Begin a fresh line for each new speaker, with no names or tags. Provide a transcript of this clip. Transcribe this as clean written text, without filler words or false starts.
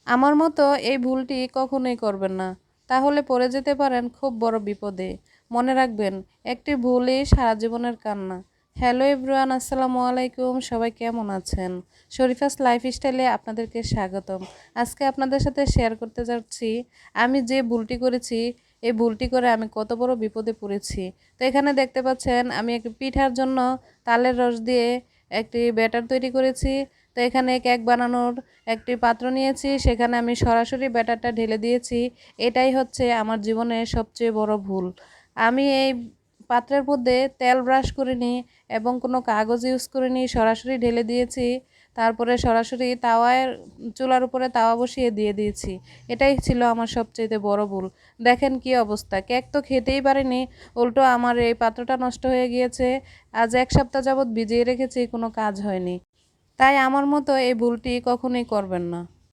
আমার মতো এই ভুলটি কখনোই করবেন না, তাহলে পড়ে যেতে পারেন খুব বড় বিপদে। মনে রাখবেন, একটি ভুলই সারা জীবনের কান্না। হ্যালো এভরিওয়ান, আসসালামু আলাইকুম। সবাই কেমন আছেন? শরীফাস লাইফস্টাইলে আপনাদেরকে স্বাগতম। আজকে আপনাদের সাথে শেয়ার করতে যাচ্ছি আমি যে ভুলটি করেছি, এই ভুলটি করে আমি কত বড় বিপদে পড়েছি। তো এখানে দেখতে পাচ্ছেন আমি একটি পিঠার জন্য তালের রস দিয়ে একটি ব্যাটার তৈরি করেছি। তো এখানে কেক বানানোর একটি পাত্র নিয়েছি, সেখানে আমি সরাসরি ব্যাটারটা ঢেলে দিয়েছি। এটাই হচ্ছে আমার জীবনের সবচেয়ে বড় ভুল। আমি এই পাত্রের মধ্যে তেল ব্রাশ করিনি এবং কোনো কাগজ ইউজ করিনি, সরাসরি ঢেলে দিয়েছি। তারপরে সরাসরি চুলার উপরে তাওয়া বসিয়ে দিয়ে দিয়েছি। এটাই ছিল আমার সবচেয়ে বড় ভুল। দেখেন কি অবস্থা, কেক তো খেতেই পারিনি, উল্টো আমার এই পাত্রটা নষ্ট হয়ে গিয়েছে। আজ 1 সপ্তাহ যাবৎ ভিজিয়ে রেখেছি, কোনো কাজ হয়নি। তাই আমার মতো এই ভুলটি কখনোই করবেন না।